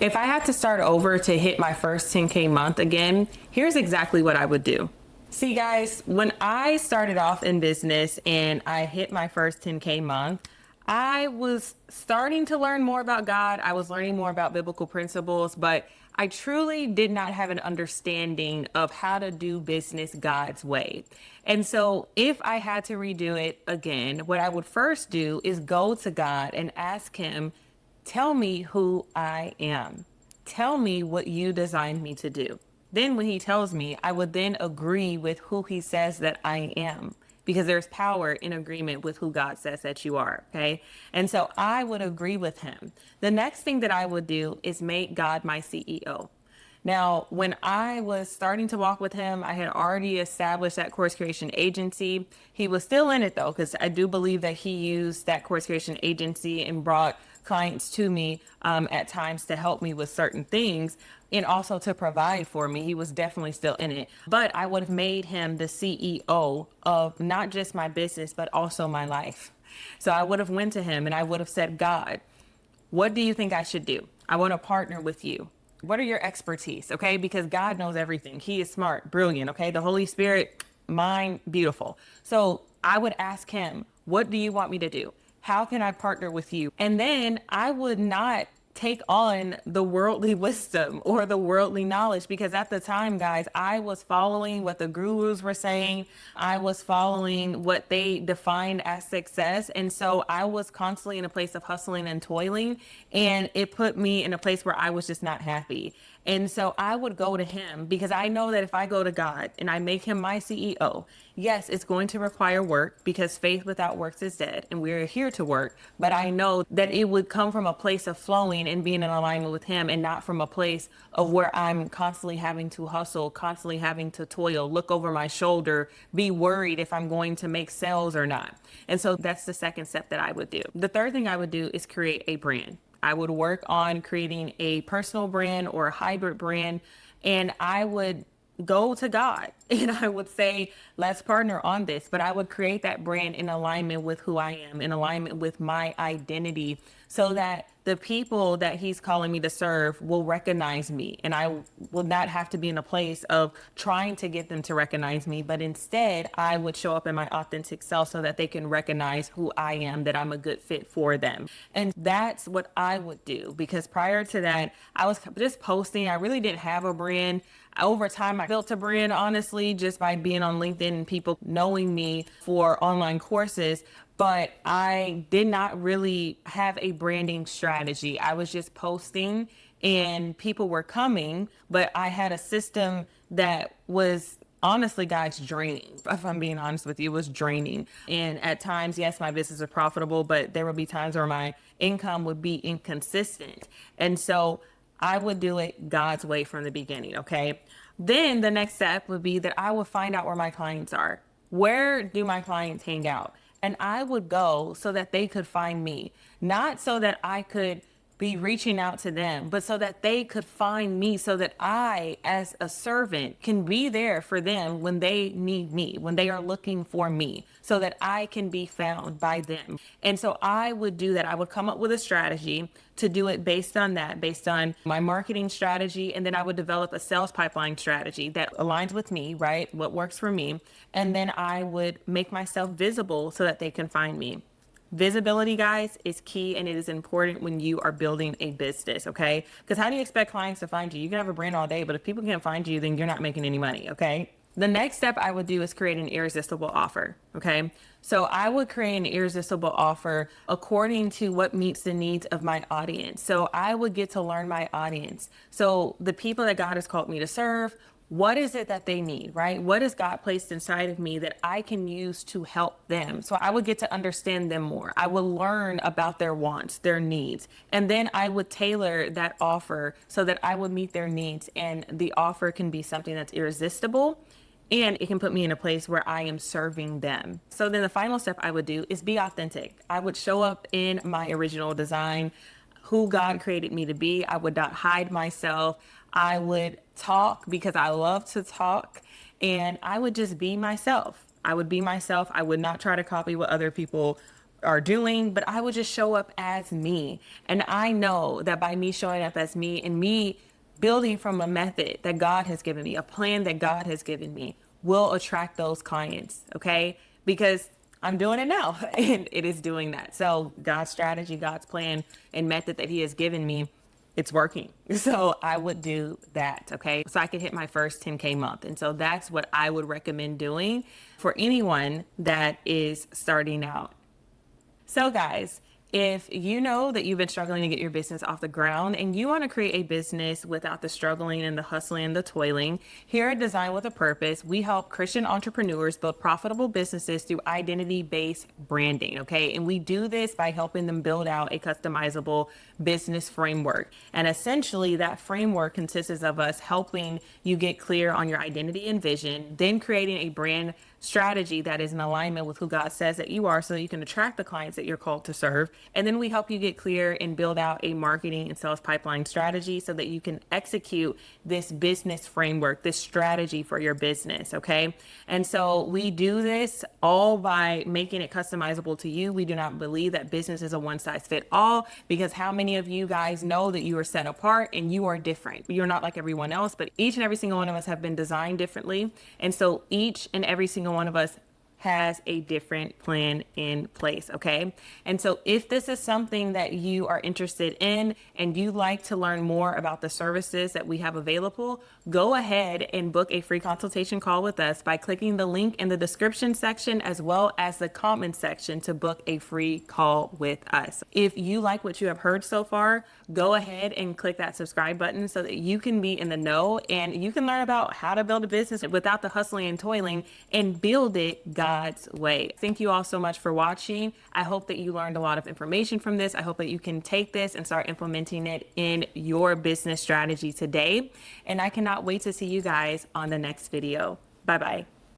If I had to start over to hit my first 10K month again, here's exactly what I would do. See, guys, when I started off in business and I hit my first 10K month, I was starting to learn more about God. I was learning more about biblical principles, but I truly did not have an understanding of how to do business God's way. And so, if I had to redo it again, what I would first do is go to God and ask Him, tell me who I am. Tell me what you designed me to do. Then when he tells me, I would then agree with who he says that I am, because there's power in agreement with who God says that you are. Okay. And so I would agree with him. The next thing that I would do is make God my CEO. Now, when I was starting to walk with him, I had already established that course creation agency. He was still in it though, because I do believe that he used that course creation agency and brought clients to me at times to help me with certain things and also to provide for me. He was definitely still in it. But I would have made him the CEO of not just my business, but also my life. So I would have went to him and I would have said, God, what do you think I should do? I want to partner with you. What are your expertise? Okay. Because God knows everything. He is smart, brilliant. Okay. The Holy Spirit, mind, beautiful. So I would ask him, what do you want me to do? How can I partner with you? And then I would not take on the worldly wisdom or the worldly knowledge, because at the time, guys, I was following what the gurus were saying. I was following what they defined as success. And so I was constantly in a place of hustling and toiling, and it put me in a place where I was just not happy. And so I would go to him because I know that if I go to God and I make him my CEO, yes, it's going to require work because faith without works is dead and we're here to work. But I know that it would come from a place of flowing and being in alignment with him, and not from a place of where I'm constantly having to hustle, constantly having to toil, look over my shoulder, be worried if I'm going to make sales or not. And so that's the second step that I would do. The third thing I would do is create a brand. I would work on creating a personal brand or a hybrid brand, and I would go to God and I would say, let's partner on this. But I would create that brand in alignment with who I am, in alignment with my identity, so that the people that he's calling me to serve will recognize me. And I will not have to be in a place of trying to get them to recognize me, but instead I would show up in my authentic self so that they can recognize who I am, that I'm a good fit for them. And that's what I would do, because prior to that, I was just posting. I really didn't have a brand. Over time, I built a brand, honestly, just by being on LinkedIn and people knowing me for online courses. But I did not really have a branding strategy. I was just posting and people were coming, but I had a system that was honestly, guys, draining. If I'm being honest with you, it was draining. And at times, yes, my business was profitable, but there would be times where my income would be inconsistent. And so I would do it God's way from the beginning. Okay. Then the next step would be that I would find out where my clients are. Where do my clients hang out? And I would go so that they could find me, not so that I could be reaching out to them, but so that they could find me, so that I, as a servant, can be there for them when they need me, when they are looking for me, so that I can be found by them. And so I would do that. I would come up with a strategy to do it based on that, based on my marketing strategy. And then I would develop a sales pipeline strategy that aligns with me, right? What works for me. And then I would make myself visible so that they can find me. Visibility, guys, is key, and it is important when you are building a business, okay? Because how do you expect clients to find you? You can have a brand all day, but if people can't find you, then you're not making any money, okay? The next step I would do is create an irresistible offer, okay? So I would create an irresistible offer according to what meets the needs of my audience. So I would get to learn my audience. So the people that God has called me to serve, what is it that they need, right? What has God placed inside of me that I can use to help them? So I would get to understand them more. I would learn about their wants, their needs, and then I would tailor that offer so that I would meet their needs. And the offer can be something that's irresistible, and it can put me in a place where I am serving them. So then the final step I would do is be authentic. I would show up in my original design, who God created me to be. I would not hide myself. I would talk because I love to talk, and I would just be myself. I would be myself. I would not try to copy what other people are doing, but I would just show up as me. And I know that by me showing up as me and me building from a method that God has given me, a plan that God has given me, will attract those clients, okay? Because I'm doing it now and it is doing that. So God's strategy, God's plan and method that he has given me, it's working. So I would do that, okay? So I could hit my first 10K month. And so that's what I would recommend doing for anyone that is starting out. So guys, if you know that you've been struggling to get your business off the ground and you want to create a business without the struggling and the hustling and the toiling, here at Design with a Purpose, we help Christian entrepreneurs build profitable businesses through identity-based branding, okay? And we do this by helping them build out a customizable business framework. And essentially that framework consists of us helping you get clear on your identity and vision, then creating a brand strategy that is in alignment with who God says that you are so that you can attract the clients that you're called to serve. And then we help you get clear and build out a marketing and sales pipeline strategy so that you can execute this business framework, this strategy for your business, okay? And so we do this all by making it customizable to you. We do not believe that business is a one size fit all, because how many of you guys know that you are set apart and you are different? You're not like everyone else, but each and every single one of us have been designed differently. And so each and every single one of us has a different plan in place, okay? And so if this is something that you are interested in and you like to learn more about the services that we have available, go ahead and book a free consultation call with us by clicking the link in the description section as well as the comment section to book a free call with us. If you like what you have heard so far, go ahead and click that subscribe button so that you can be in the know and you can learn about how to build a business without the hustling and toiling and build it God's way. Thank you all so much for watching. I hope that you learned a lot of information from this. I hope that you can take this and start implementing it in your business strategy today. And I cannot wait to see you guys on the next video. Bye-bye.